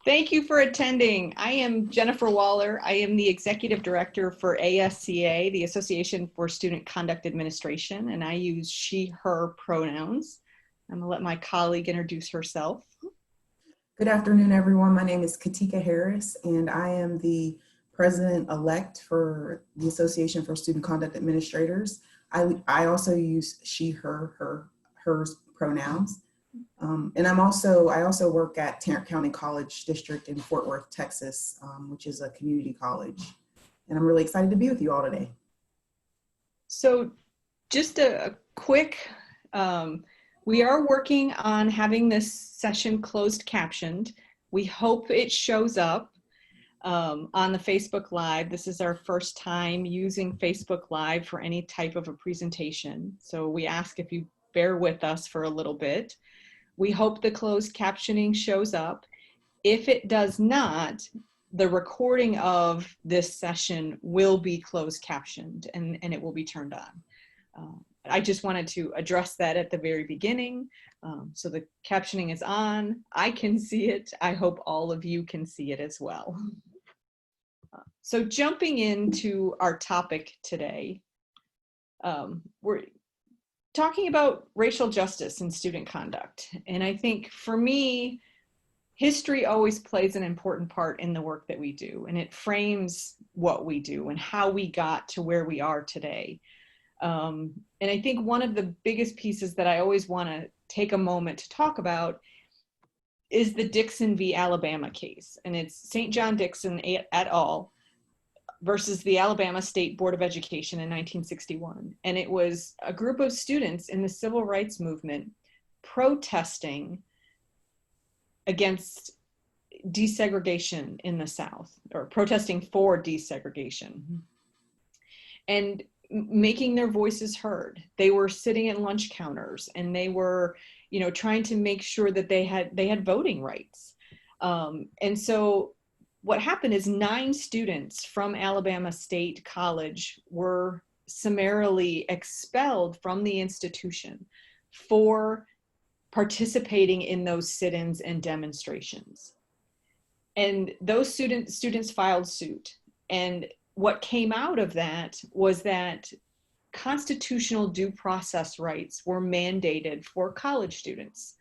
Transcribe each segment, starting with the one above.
Thank you for attending. I am Jennifer Waller. I am the Executive Director for ASCA, the Association for Student Conduct Administration, and I use she, her pronouns. I'm gonna let my colleague introduce herself. Good afternoon, everyone. My name is Katika Harris, and I am the President-elect for the Association for Student Conduct Administrators. I also use she, her, hers pronouns. And I also work at Tarrant County College District in Fort Worth, Texas, which is a community college. And I'm really excited to be with you all today. So just a quick, we are working on having this session closed captioned. We hope it shows up on the Facebook Live. This is our first time using Facebook Live for any type of a presentation. So we ask if you bear with us for a little bit. We hope the closed captioning shows up. If it does not, the recording of this session will be closed captioned and it will be turned on. I just wanted to address that at the very beginning. So the captioning is on. I can see it. I hope all of you can see it as well. So jumping into our topic today, we're talking about racial justice and student conduct. And I think for me, history always plays an important part in the work that we do, and it frames what we do and how we got to where we are today. And I think one of the biggest pieces that I always want to take a moment to talk about is the Dixon v. Alabama case. And it's St. John Dixon et al. Versus the Alabama State Board of Education in 1961. And it was a group of students in the civil rights movement protesting against desegregation in the South, or protesting for desegregation, and making their voices heard. They were sitting at lunch counters and they were, trying to make sure that they had voting rights. And so what happened is 9 students from Alabama State College were summarily expelled from the institution for participating in those sit-ins and demonstrations. And those students filed suit. And what came out of that was that constitutional due process rights were mandated for college students,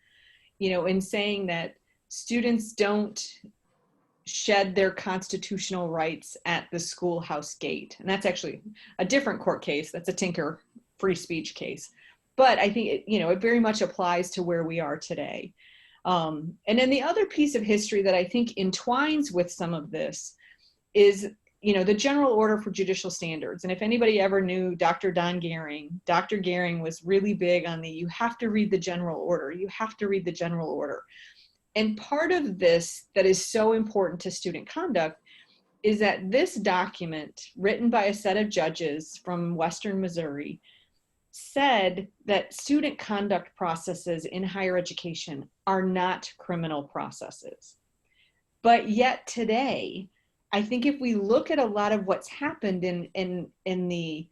in saying that students don't shed their constitutional rights at the schoolhouse gate. And that's actually a different court case. That's a Tinker free speech case. But I think it very much applies to where we are today. And then the other piece of history that I think entwines with some of this is, the General Order for Judicial Standards. And if anybody ever knew Dr. Don Gehring, Dr. Gehring was really big on you have to read the General Order. You have to read the General Order. And part of this that is so important to student conduct is that this document, written by a set of judges from Western Missouri, said that student conduct processes in higher education are not criminal processes. But yet today, I think if we look at a lot of what's happened in the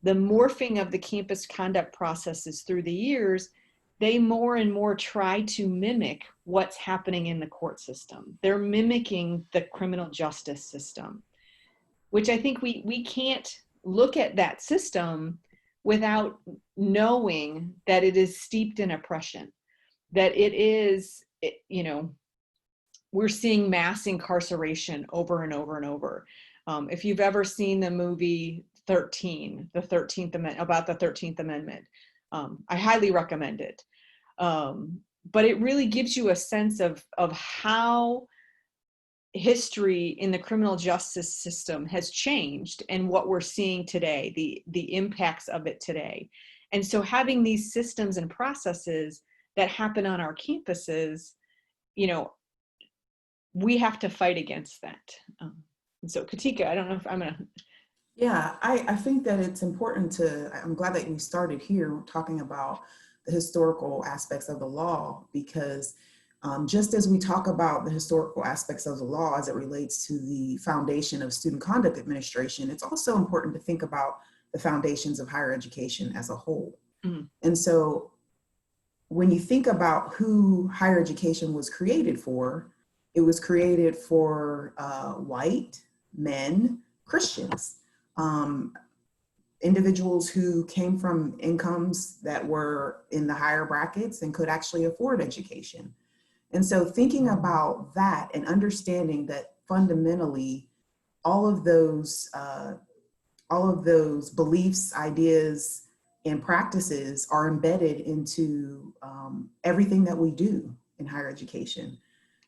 morphing of the campus conduct processes through the years, they more and more try to mimic what's happening in the court system. They're mimicking the criminal justice system, which I think we can't look at that system without knowing that it is steeped in oppression, that it is, we're seeing mass incarceration over and over and over. If you've ever seen the movie 13, the 13th Amendment, about the 13th Amendment, I highly recommend it. But it really gives you a sense of how history in the criminal justice system has changed and what we're seeing today, the impacts of it today. And so having these systems and processes that happen on our campuses, we have to fight against that. And so Katika, I don't know if I'm gonna. Yeah, I think that it's important I'm glad that you started here talking about the historical aspects of the law, because just as we talk about the historical aspects of the law as it relates to the foundation of student conduct administration, it's also important to think about the foundations of higher education as a whole. Mm-hmm. And so when you think about who higher education was created for, It was created for white men, Christians, um, individuals who came from incomes that were in the higher brackets and could actually afford education. And so thinking about that and understanding that fundamentally all of those beliefs, ideas, and practices are embedded into everything that we do in higher education.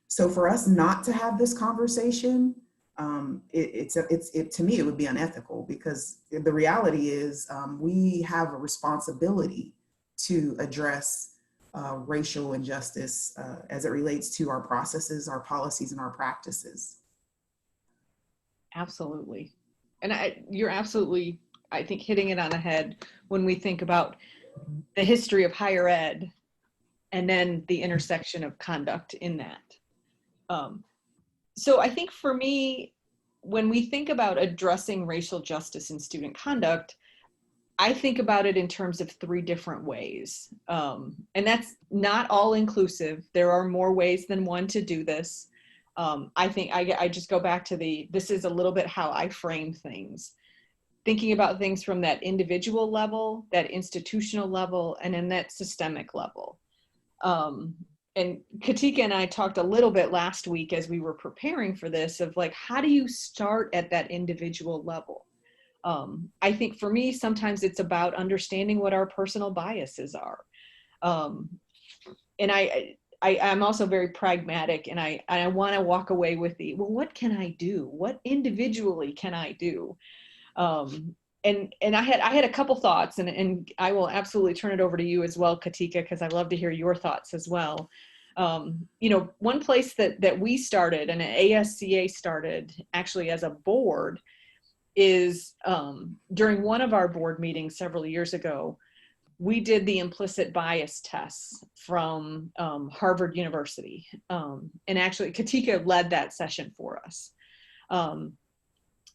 So for us not to have this conversation, to me, it would be unethical, because the reality is we have a responsibility to address racial injustice as it relates to our processes, our policies, and our practices. Absolutely. And you're absolutely, I think, hitting it on the head when we think about the history of higher ed and then the intersection of conduct in that. So I think for me, when we think about addressing racial justice in student conduct, I think about it in terms of 3 different ways. And that's not all inclusive. There are more ways than one to do this. I think I just go back to this is a little bit how I frame things. Thinking about things from that individual level, that institutional level, and then that systemic level. And Katika and I talked a little bit last week as we were preparing for this of like, how do you start at that individual level? I think for me, sometimes it's about understanding what our personal biases are. And I'm also very pragmatic, and I want to walk away with well, what can I do? What individually can I do? And I had a couple thoughts, and I will absolutely turn it over to you as well, Katika, because I love to hear your thoughts as well. One place that we started, and ASCA started actually as a board, is during one of our board meetings several years ago, we did the implicit bias tests from Harvard University. And actually, Katika led that session for us,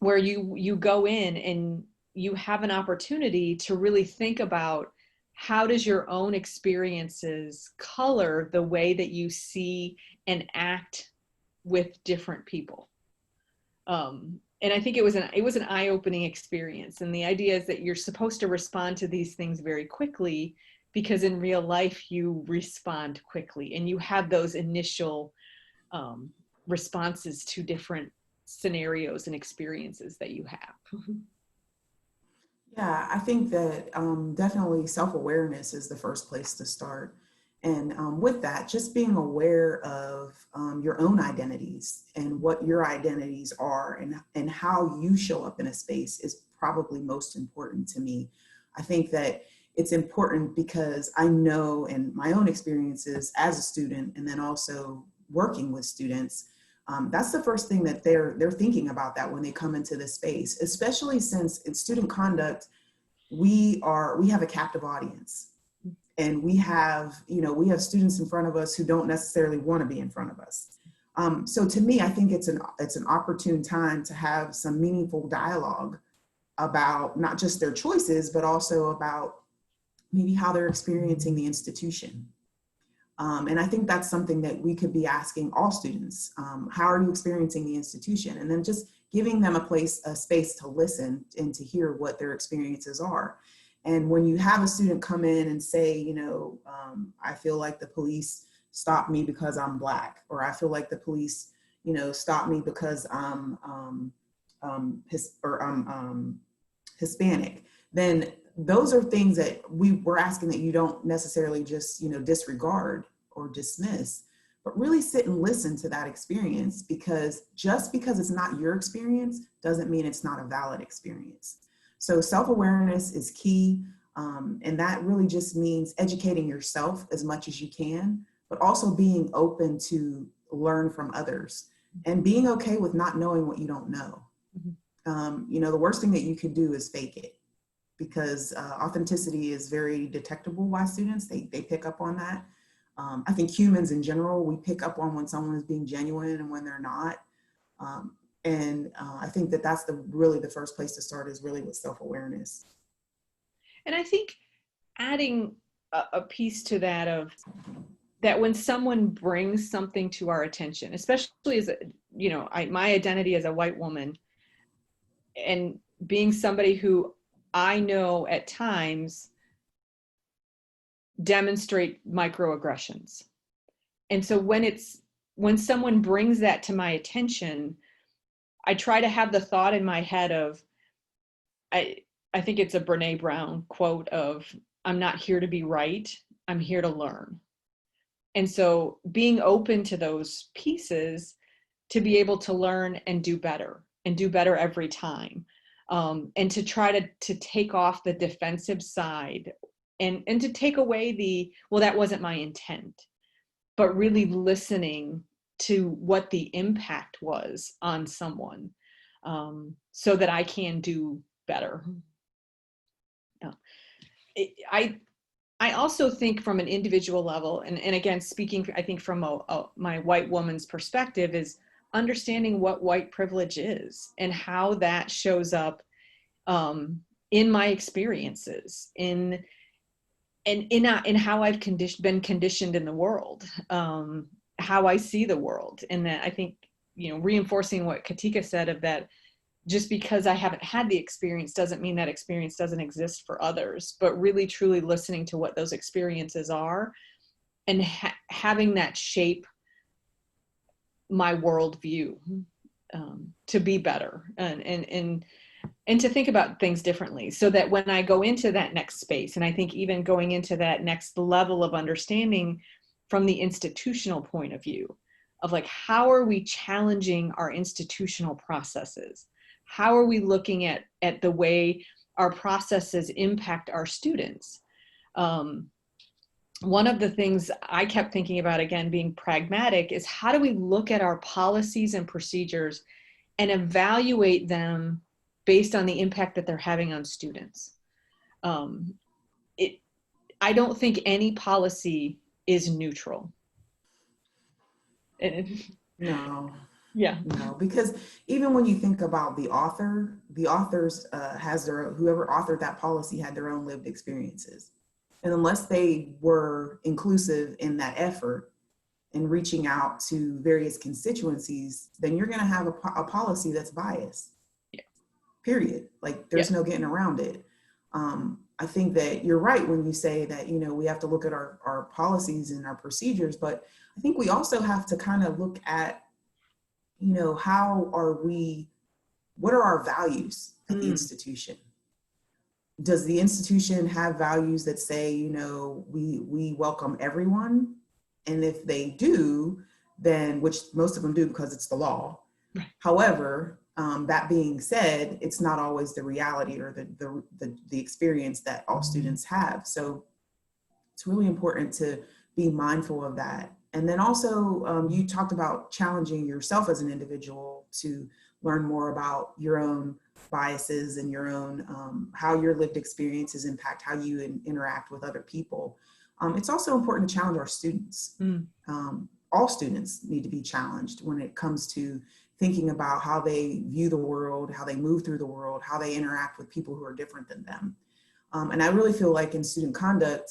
where you go in and you have an opportunity to really think about how does your own experiences color the way that you see and act with different people. And I think it was an eye-opening experience. And the idea is that you're supposed to respond to these things very quickly, because in real life you respond quickly and you have those initial responses to different scenarios and experiences that you have. Yeah, I think that definitely self-awareness is the first place to start. And with that, just being aware of your own identities and what your identities are, and how you show up in a space is probably most important to me. I think that it's important because I know in my own experiences as a student, and then also working with students, that's the first thing that they're thinking about, that when they come into this space, especially since in student conduct, we have a captive audience. And we have students in front of us who don't necessarily want to be in front of us. So to me, I think it's an opportune time to have some meaningful dialogue about not just their choices, but also about maybe how they're experiencing the institution. And I think that's something that we could be asking all students. How are you experiencing the institution? And then just giving them a space to listen and to hear what their experiences are. And when you have a student come in and say, I feel like the police stopped me because I'm Black, or I feel like the police, stopped me because I'm Hispanic, then those are things that we're asking that you don't necessarily just, disregard or dismiss, but really sit and listen to that experience, because just because it's not your experience doesn't mean it's not a valid experience. So self-awareness is key. And that really just means educating yourself as much as you can, but also being open to learn from others and being okay with not knowing what you don't know. Mm-hmm. The worst thing that you could do is fake it, because authenticity is very detectable by students. They pick up on that. I think humans in general, we pick up on when someone is being genuine and when they're not. And I think that that's really the first place to start, is really with self-awareness. And I think adding a piece to that of that when someone brings something to our attention, especially as my identity as a white woman, and being somebody who I know at times demonstrate microaggressions. And so when someone brings that to my attention, I try to have the thought in my head of, I think it's a Brene Brown quote of, I'm not here to be right, I'm here to learn. And so being open to those pieces to be able to learn and do better every time. And to try to take off the defensive side and to take away well, that wasn't my intent, but really listening to what the impact was on someone, so that I can do better. I also think from an individual level, and again, speaking, I think from my white woman's perspective, is understanding what white privilege is and how that shows up in my experiences, in how I've been conditioned in the world, how I see the world. And that, I think, reinforcing what Katika said of that, just because I haven't had the experience doesn't mean that experience doesn't exist for others, but really truly listening to what those experiences are and having that shape my worldview, to be better and to think about things differently, so that when I go into that next space, and I think even going into that next level of understanding from the institutional point of view of like, how are we challenging our institutional processes? How are we looking at the way our processes impact our students? One of the things I kept thinking about, again, being pragmatic, is how do we look at our policies and procedures and evaluate them based on the impact that they're having on students? I don't think any policy is neutral. No. Yeah. No, because even when you think about the authors whoever authored that policy had their own lived experiences. And unless they were inclusive in that effort and reaching out to various constituencies, then you're going to have a policy that's biased. Yeah. Period. Like, there's no getting around it. I think that you're right when you say that, we have to look at our policies and our procedures, but I think we also have to kind of look at, what are our values at the institution? Does the institution have values that say, we welcome everyone? And if they do, then, which most of them do because it's the law. Right. However, that being said, it's not always the reality or the experience that all students have. So it's really important to be mindful of that. And then also, you talked about challenging yourself as an individual to learn more about your own biases and your own, how your lived experiences impact how you interact with other people. It's also important to challenge our students. All students need to be challenged when it comes to thinking about how they view the world, how they move through the world, how they interact with people who are different than them. And I really feel like in student conduct,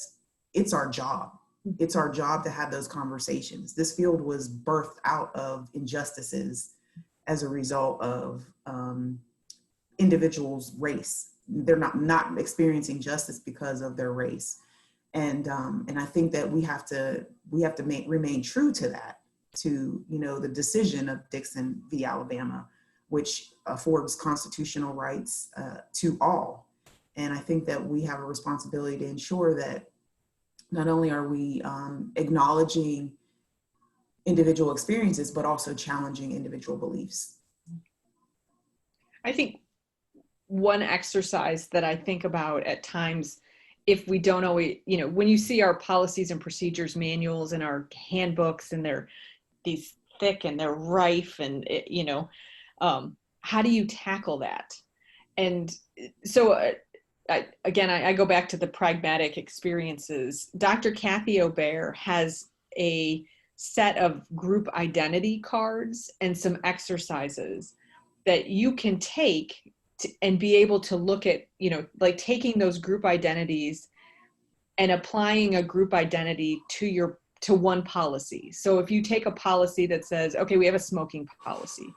it's our job. It's our job to have those conversations. This field was birthed out of injustices as a result of individuals' race. They're not experiencing justice because of their race. And I think that we have to remain true to that, to the decision of Dixon v. Alabama, which affords constitutional rights to all. And I think that we have a responsibility to ensure that not only are we acknowledging individual experiences, but also challenging individual beliefs. I think one exercise that I think about at times, if we don't always, when you see our policies and procedures manuals and our handbooks, and they're these thick and they're rife, and how do you tackle that? And so I go back to the pragmatic experiences. Dr. Kathy O'Bear has a set of group identity cards and some exercises that you can take and be able to look at, taking those group identities and applying a group identity to your to one policy. So if you take a policy that says, okay, we have a smoking policy,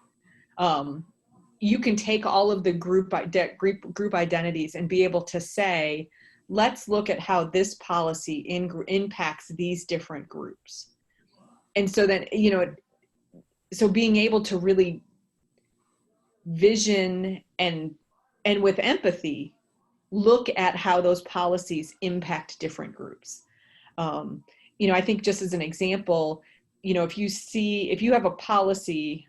you can take all of the group identities and be able to say, let's look at how this policy impacts these different groups. And so then, so being able to really vision and with empathy, look at how those policies impact different groups. I think just as an example, if you have a policy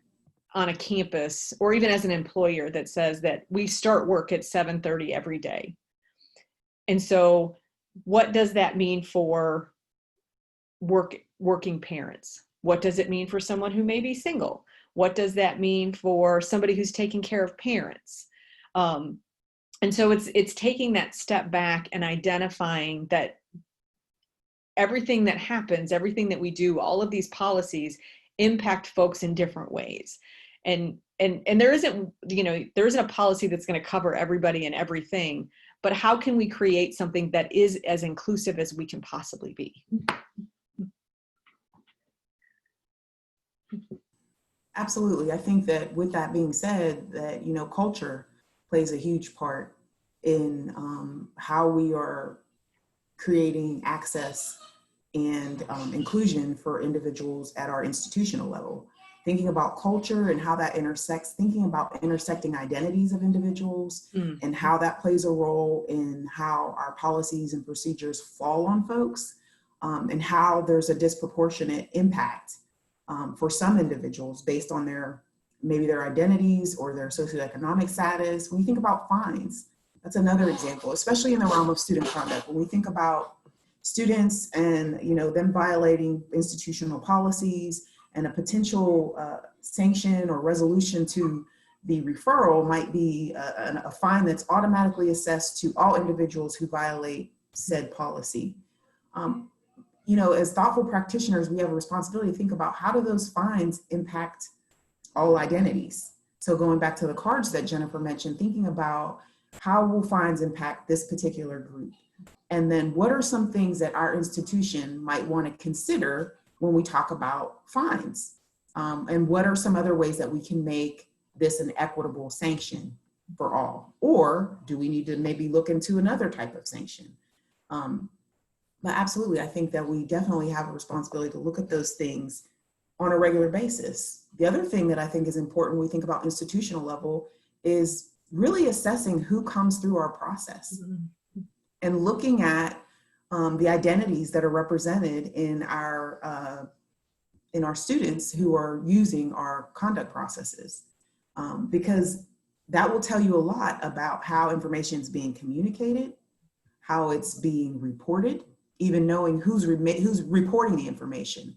on a campus or even as an employer that says that we start work at 7:30 every day. And so what does that mean for working parents? What does it mean for someone who may be single? What does that mean for somebody who's taking care of parents? And so it's taking that step back and identifying that everything that happens, everything that we do, all of these policies impact folks in different ways. And there isn't a policy that's going to cover everybody and everything, but how can we create something that is as inclusive as we can possibly be? Absolutely. I think that with that being said, that, culture plays a huge part in how we are creating access and inclusion for individuals at our institutional level. Thinking about culture and how that intersects, thinking about intersecting identities of individuals and how that plays a role in how our policies and procedures fall on folks, and how there's a disproportionate impact for some individuals based on maybe their identities or their socioeconomic status. When you think about fines, that's another example, especially in the realm of student conduct. When we think about students and them violating institutional policies, and a potential sanction or resolution to the referral might be a fine that's automatically assessed to all individuals who violate said policy. As thoughtful practitioners, we have a responsibility to think about how do those fines impact all identities. So going back to the cards that Jennifer mentioned, thinking about how will fines impact this particular group? And then what are some things that our institution might want to consider when we talk about fines? And what are some other ways that we can make this an equitable sanction for all? Or do we need to maybe look into another type of sanction? But absolutely, I think that we definitely have a responsibility to look at those things on a regular basis. The other thing that I think is important when we think about institutional level is really assessing who comes through our process and looking at the identities that are represented in our students who are using our conduct processes, because that will tell you a lot about how information is being communicated, how it's being reported, even knowing who's reporting the information,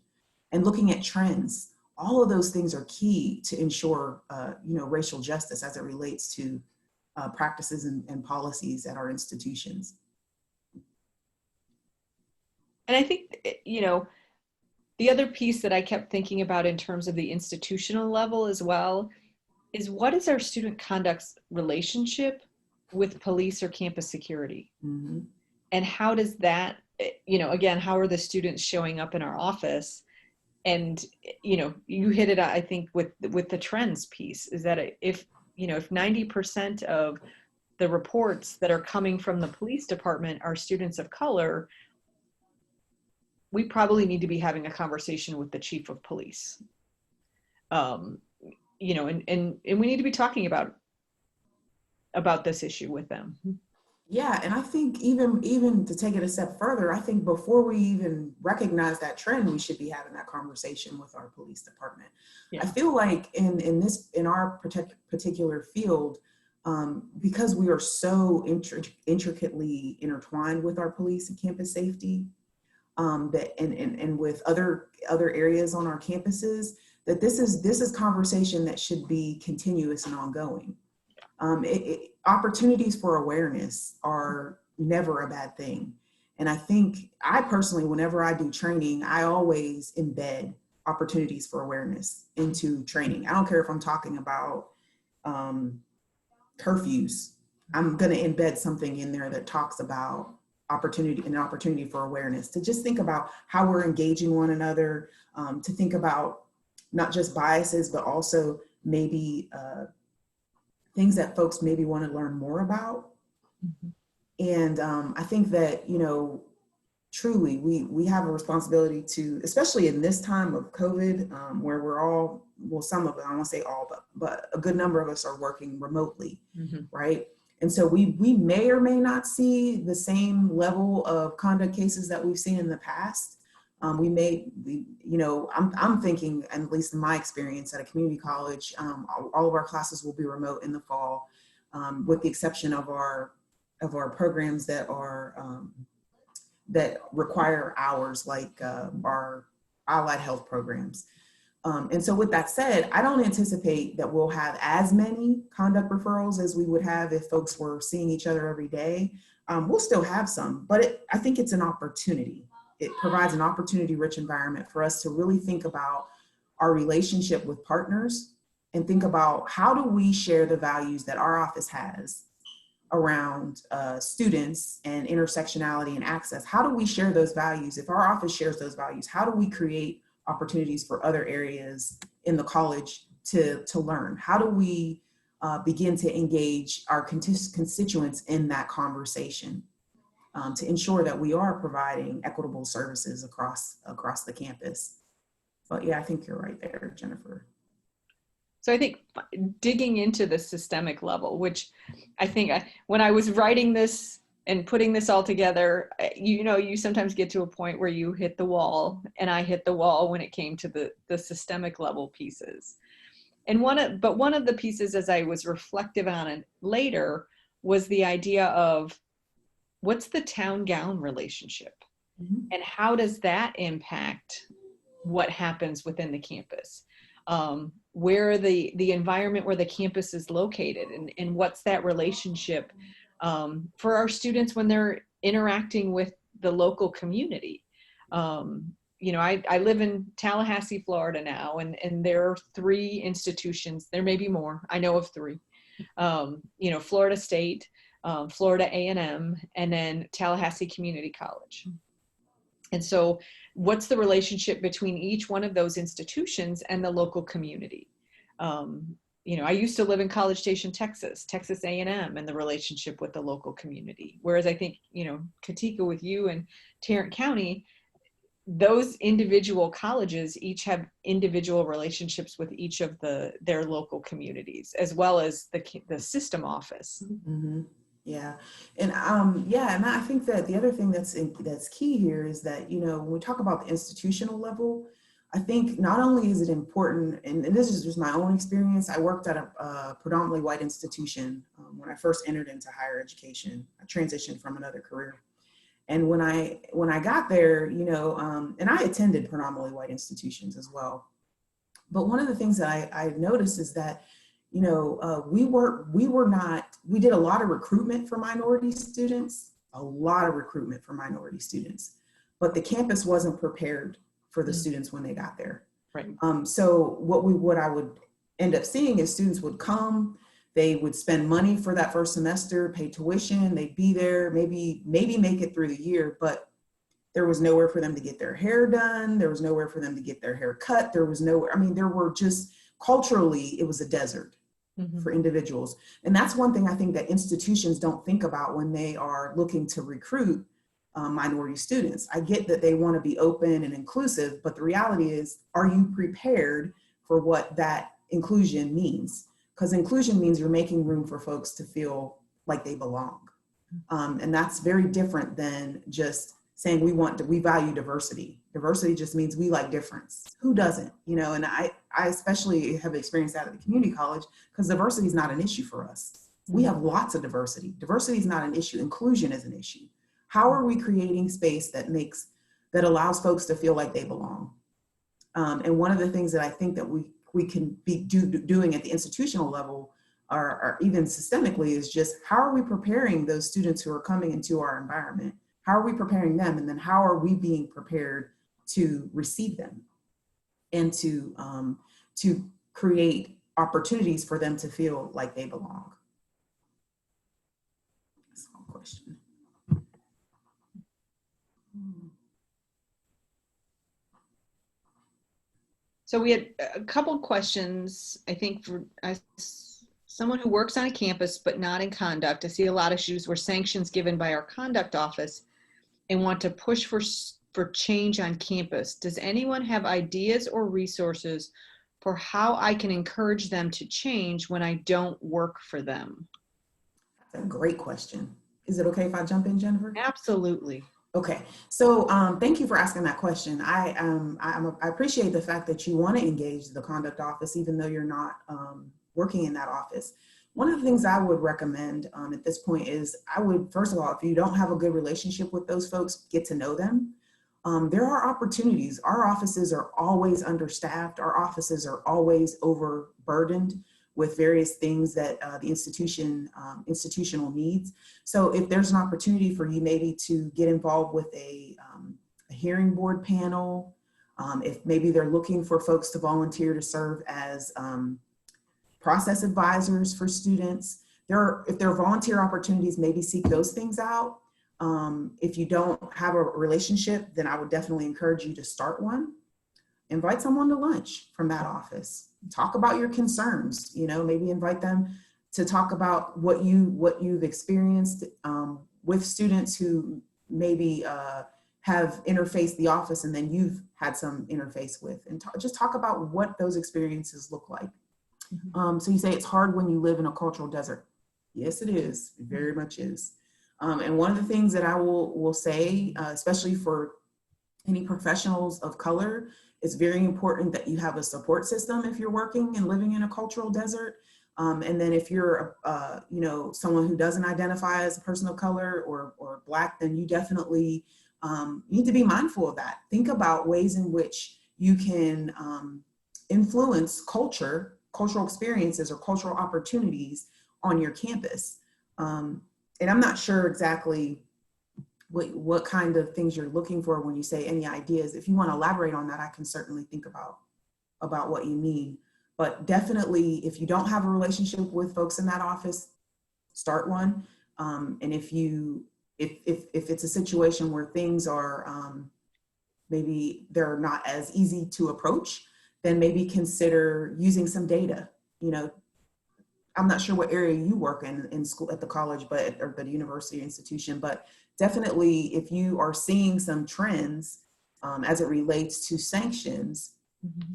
and looking at trends. All of those things are key to ensure racial justice as it relates to practices and policies at our institutions. And I think, the other piece that I kept thinking about in terms of the institutional level as well is, what is our student conduct's relationship with police or campus security? Mm-hmm. And how does that, again, how are the students showing up in our office? And, you hit it, I think, with the trends piece, is that if 90% of the reports that are coming from the police department are students of color, we probably need to be having a conversation with the chief of police. And we need to be talking about this issue with them. Yeah, and I think even to take it a step further, I think before we even recognize that trend, we should be having that conversation with our police department. Yeah. I feel like in our particular field, because we are so intricately intertwined with our police and campus safety, and with other areas on our campuses, that this is conversation that should be continuous and ongoing. Opportunities for awareness are never a bad thing. And I think I personally, whenever I do training, I always embed opportunities for awareness into training. I don't care if I'm talking about curfews. I'm going to embed something in there that talks about an opportunity for awareness, to just think about how we're engaging one another, to think about not just biases, but also maybe things that folks maybe want to learn more about. Mm-hmm. And I think that, you know, truly we have a responsibility to, especially in this time of COVID, where we're all, well, some of it, I won't say all, but a good number of us are working remotely, mm-hmm. right? And so we may or may not see the same level of conduct cases that we've seen in the past. You know, I'm thinking, at least in my experience at a community college, all of our classes will be remote in the fall, with the exception of our programs that are that require hours, like our allied health programs. And so with that said, I don't anticipate that we'll have as many conduct referrals as we would have if folks were seeing each other every day. We'll still have some, but I think it's an opportunity. It provides an opportunity-rich environment for us to really think about our relationship with partners and think about how do we share the values that our office has around students and intersectionality and access. How do we share those values? If our office shares those values, how do we create opportunities for other areas in the college to learn? How do we begin to engage our constituents in that conversation to ensure that we are providing equitable services across the campus? But yeah, I think you're right there, Jennifer. So I think digging into the systemic level, which I think when I was writing this and putting this all together, you know, you sometimes get to a point where you hit the wall, and I hit the wall when it came to the systemic level pieces. And one of the pieces, as I was reflective on it later, was the idea of what's the town-gown relationship, mm-hmm. and how does that impact what happens within the campus? Where the environment where the campus is located, and what's that relationship for our students when they're interacting with the local community. You know, I live in Tallahassee, Florida now, and there are 3 institutions, there may be more, I know of 3, you know, Florida State, Florida A&M, and then Tallahassee Community College. And so what's the relationship between each one of those institutions and the local community? You know, I used to live in College Station, Texas A&M, and the relationship with the local community. Whereas I think, you know, Katika, with you and Tarrant County, those individual colleges each have individual relationships with each of their local communities, as well as the system office. Mm-hmm. Yeah. And and I think that the other thing that's key here is that, you know, when we talk about the institutional level, I think not only is it important, and this is just my own experience, I worked at a predominantly white institution when I first entered into higher education. I transitioned from another career. And when I got there, you know, and I attended predominantly white institutions as well. But one of the things that I noticed is that, you know, we did a lot of recruitment for minority students, but the campus wasn't prepared for the students when they got there. Right. So what I would end up seeing is students would come, they would spend money for that first semester, pay tuition, they'd be there, maybe make it through the year, but there was nowhere for them to get their hair done. There was nowhere for them to get their hair cut. There was nowhere, I mean, there were just, culturally, it was a desert. Mm-hmm. for individuals. And that's one thing I think that institutions don't think about when they are looking to recruit minority students. I get that they want to be open and inclusive, but the reality is, are you prepared for what that inclusion means? Because inclusion means you're making room for folks to feel like they belong. And that's very different than just saying we value diversity. Diversity just means we like difference. Who doesn't? You know, and I especially have experienced that at the community college, because diversity is not an issue for us. We have lots of diversity. Diversity is not an issue. Inclusion is an issue. How are we creating space that allows folks to feel like they belong? And one of the things that I think that we can be doing at the institutional level, or even systemically, is just how are we preparing those students who are coming into our environment? How are we preparing them? And then how are we being prepared to receive them and to create opportunities for them to feel like they belong? That's one question. So we had a couple questions, I think, for someone who works on a campus but not in conduct. I see a lot of issues where sanctions given by our conduct office and want to push for change on campus. Does anyone have ideas or resources for how I can encourage them to change when I don't work for them? That's a great question. Is it okay if I jump in, Jennifer? Absolutely. Okay, so thank you for asking that question. I appreciate the fact that you want to engage the conduct office, even though you're not working in that office. One of the things I would recommend at this point is I would, first of all, if you don't have a good relationship with those folks, get to know them. There are opportunities. Our offices are always understaffed. Our offices are always overburdened with various things that the institutional needs. So if there's an opportunity for you maybe to get involved with a hearing board panel, if maybe they're looking for folks to volunteer to serve as process advisors for students, if there are volunteer opportunities, maybe seek those things out. If you don't have a relationship, then I would definitely encourage you to start one. Invite someone to lunch from that office. Talk about your concerns, maybe invite them to talk about what you've experienced with students who maybe have interfaced the office and then you've had some interface with, and just talk about what those experiences look like. Mm-hmm. So you say it's hard when you live in a cultural desert. Yes, it is. It very much is. And one of the things that I will say, especially for any professionals of color, it's very important that you have a support system if you're working and living in a cultural desert. And then if you're, someone who doesn't identify as a person of color or Black, then you definitely need to be mindful of that. Think about ways in which you can influence cultural experiences or cultural opportunities on your campus. And I'm not sure exactly what kind of things you're looking for when you say any ideas. If you want to elaborate on that, I can certainly think about what you mean. But definitely, if you don't have a relationship with folks in that office, start one. And if it's a situation where things are maybe they're not as easy to approach, then maybe consider using some data. I'm not sure what area you work in school, at the college, or the university or institution, but definitely if you are seeing some trends as it relates to sanctions,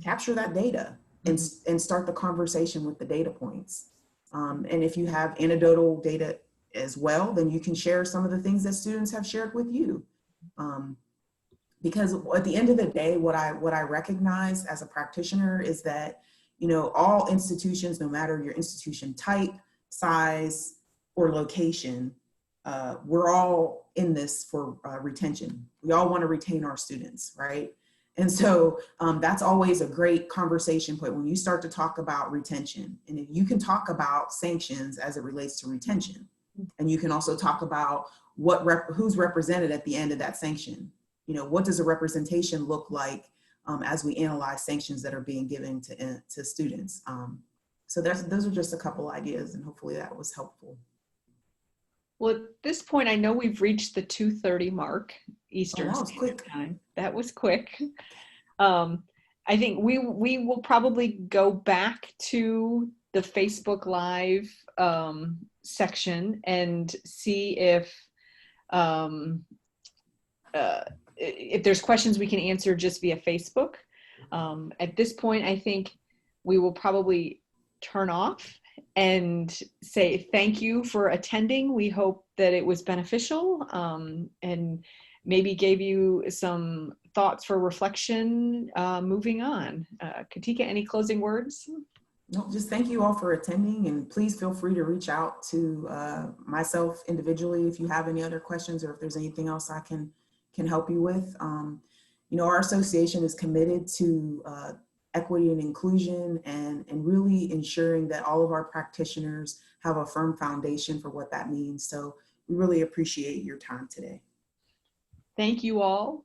capture that data and start the conversation with the data points. And if you have anecdotal data as well, then you can share some of the things that students have shared with you. Because at the end of the day, what I recognize as a practitioner is that all institutions, no matter your institution type, size, or location, we're all in this for retention. We all want to retain our students, right? And so that's always a great conversation point when you start to talk about retention. And if you can talk about sanctions as it relates to retention, and you can also talk about who's represented at the end of that sanction. What does a representation look like as we analyze sanctions that are being given to students. So those are just a couple ideas, and hopefully that was helpful. Well, at this point, I know we've reached the 2:30 mark Eastern That was quick. Time. That was quick. I think we will probably go back to the Facebook Live section and see if there's questions we can answer just via Facebook. At this point, I think we will probably turn off and say thank you for attending. We hope that it was beneficial and maybe gave you some thoughts for reflection moving on. Katika, any closing words? No, just thank you all for attending, and please feel free to reach out to myself individually if you have any other questions or if there's anything else I can help you with. Our association is committed to equity and inclusion and really ensuring that all of our practitioners have a firm foundation for what that means. So we really appreciate your time today. Thank you all.